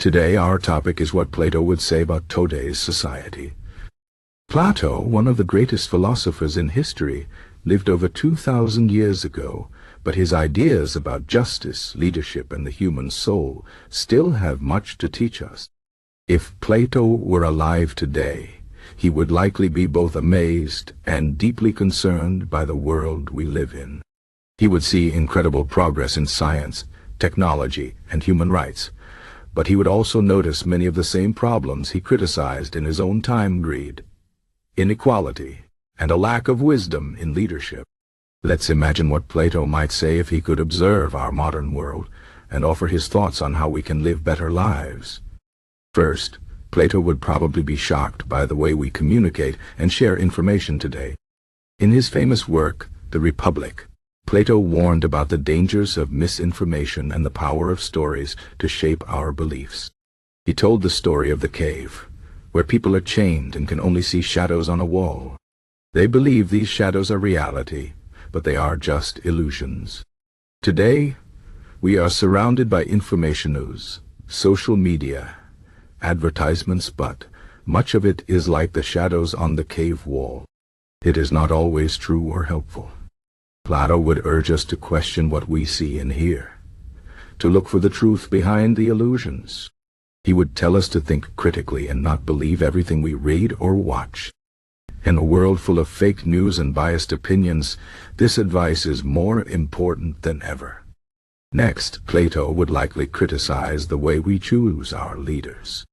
Today our topic is what Plato would say about today's society. Plato, one of the greatest philosophers in history, lived over 2,000 years ago, but his ideas about justice, leadership, and the human soul still have much to teach us. If Plato were alive today, he would likely be both amazed and deeply concerned by the world we live in. He would see incredible progress in science, technology, and human rights, but he would also notice many of the same problems he criticized in his own time: greed, inequality, and a lack of wisdom in leadership. Let's imagine what Plato might say if he could observe our modern world and offer his thoughts on how we can live better lives. First, Plato would probably be shocked by the way we communicate and share information today. In his famous work, The Republic, Plato warned about the dangers of misinformation and the power of stories to shape our beliefs. He told the story of the cave, where people are chained and can only see shadows on a wall. They believe these shadows are reality, but they are just illusions. Today, we are surrounded by information news, social media, advertisements, but much of it is like the shadows on the cave wall. It is not always true or helpful. Plato would urge us to question what we see and hear, to look for the truth behind the illusions. He would tell us to think critically and not believe everything we read or watch. In a world full of fake news and biased opinions, this advice is more important than ever. Next, Plato would likely criticize the way we choose our leaders.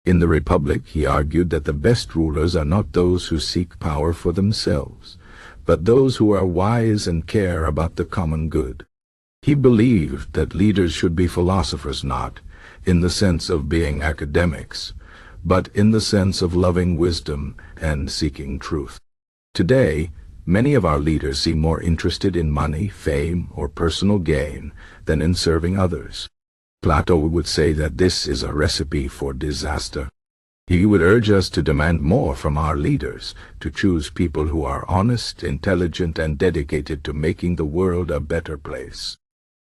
In the Republic, he argued that the best rulers are not those who seek power for themselves, but those who are wise and care about the common good. He believed that leaders should be philosophers, not in the sense of being academics, but in the sense of loving wisdom and seeking truth. Today, many of our leaders seem more interested in money, fame, or personal gain than in serving others. Plato would say that this is a recipe for disaster. He would urge us to demand more from our leaders, to choose people who are honest, intelligent, and dedicated to making the world a better place.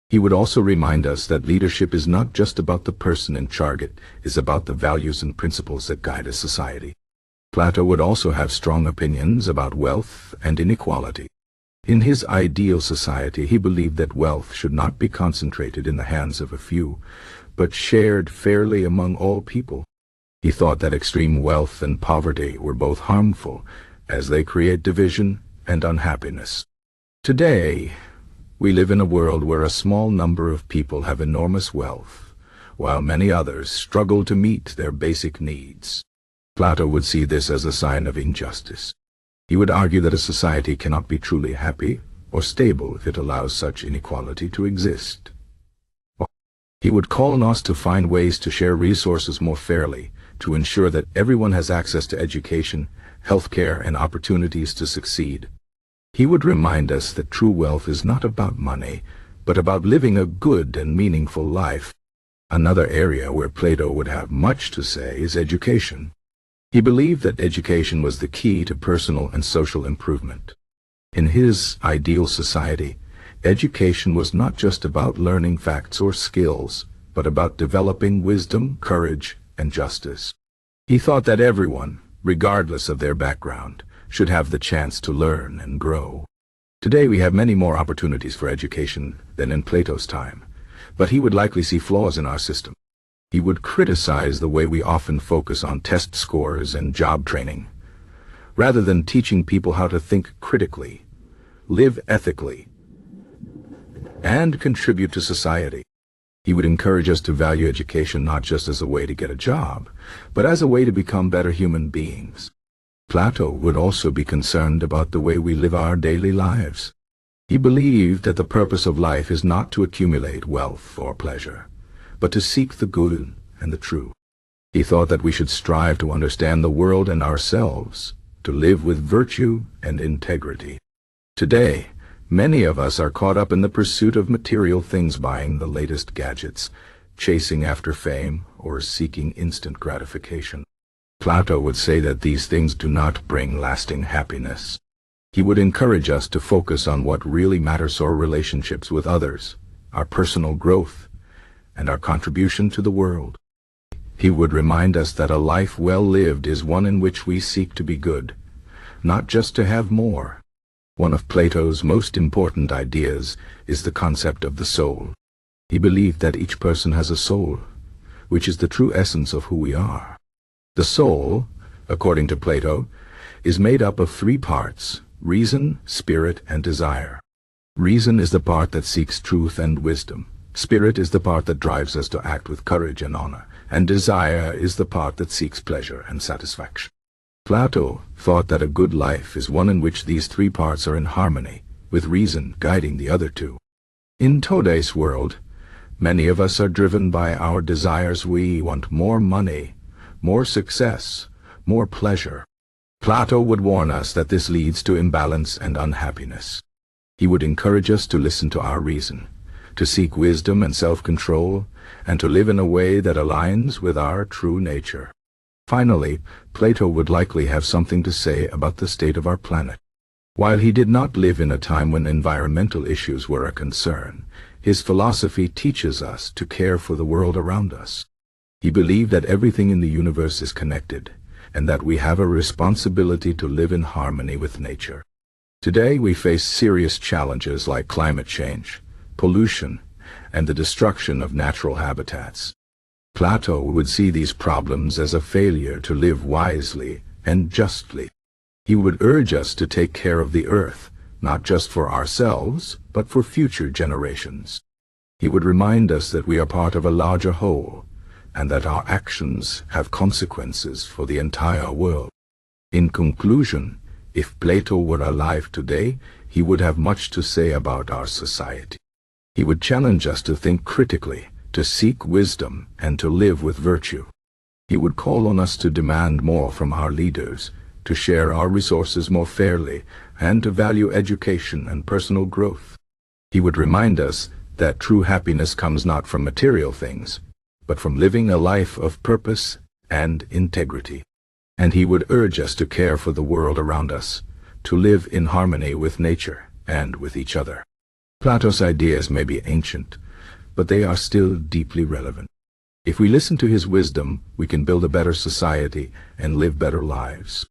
He would also remind us that leadership is not just about the person in charge, it is about the values and principles that guide a society. Plato would also have strong opinions about wealth and inequality. In his ideal society, he believed that wealth should not be concentrated in the hands of a few, but shared fairly among all people. He thought that extreme wealth and poverty were both harmful, as they create division and unhappiness. Today, we live in a world where a small number of people have enormous wealth, while many others struggle to meet their basic needs. Plato would see this as a sign of injustice. He would argue that a society cannot be truly happy or stable if it allows such inequality to exist. He would call on us to find ways to share resources more fairly, to ensure that everyone has access to education, healthcare, and opportunities to succeed. He would remind us that true wealth is not about money, but about living a good and meaningful life. Another area where Plato would have much to say is education. He believed that education was the key to personal and social improvement. In his ideal society, education was not just about learning facts or skills, but about developing wisdom, courage, and justice. He thought that everyone, regardless of their background, should have the chance to learn and grow. Today we have many more opportunities for education than in Plato's time, but he would likely see flaws in our system. He would criticize the way we often focus on test scores and job training, rather than teaching people how to think critically, live ethically, and contribute to society. He would encourage us to value education not just as a way to get a job, but as a way to become better human beings. Plato would also be concerned about the way we live our daily lives. He believed that the purpose of life is not to accumulate wealth or pleasure, but to seek the good and the true. He thought that we should strive to understand the world and ourselves, to live with virtue and integrity. Today, many of us are caught up in the pursuit of material things, buying the latest gadgets, chasing after fame, or seeking instant gratification. Plato would say that these things do not bring lasting happiness. He would encourage us to focus on what really matters: our relationships with others, our personal growth, and our contribution to the world. He would remind us that a life well lived is one in which we seek to be good, not just to have more. One of Plato's most important ideas is the concept of the soul. He believed that each person has a soul, which is the true essence of who we are. The soul, according to Plato, is made up of three parts: reason, spirit, and desire. Reason is the part that seeks truth and wisdom. Spirit is the part that drives us to act with courage and honor, and desire is the part that seeks pleasure and satisfaction. Plato thought that a good life is one in which these three parts are in harmony, with reason guiding the other two. In today's world, many of us are driven by our desires. We want more money, more success, more pleasure. Plato would warn us that this leads to imbalance and unhappiness. He would encourage us to listen to our reason, to seek wisdom and self-control, and to live in a way that aligns with our true nature. Finally, Plato would likely have something to say about the state of our planet. While he did not live in a time when environmental issues were a concern, his philosophy teaches us to care for the world around us. He believed that everything in the universe is connected, and that we have a responsibility to live in harmony with nature. Today we face serious challenges like climate change, pollution, and the destruction of natural habitats. Plato would see these problems as a failure to live wisely and justly. He would urge us to take care of the earth, not just for ourselves, but for future generations. He would remind us that we are part of a larger whole, and that our actions have consequences for the entire world. In conclusion, if Plato were alive today, he would have much to say about our society. He would challenge us to think critically, to seek wisdom, and to live with virtue. He would call on us to demand more from our leaders, to share our resources more fairly, and to value education and personal growth. He would remind us that true happiness comes not from material things, but from living a life of purpose and integrity. And he would urge us to care for the world around us, to live in harmony with nature and with each other. Plato's ideas may be ancient, but they are still deeply relevant. If we listen to his wisdom, we can build a better society and live better lives.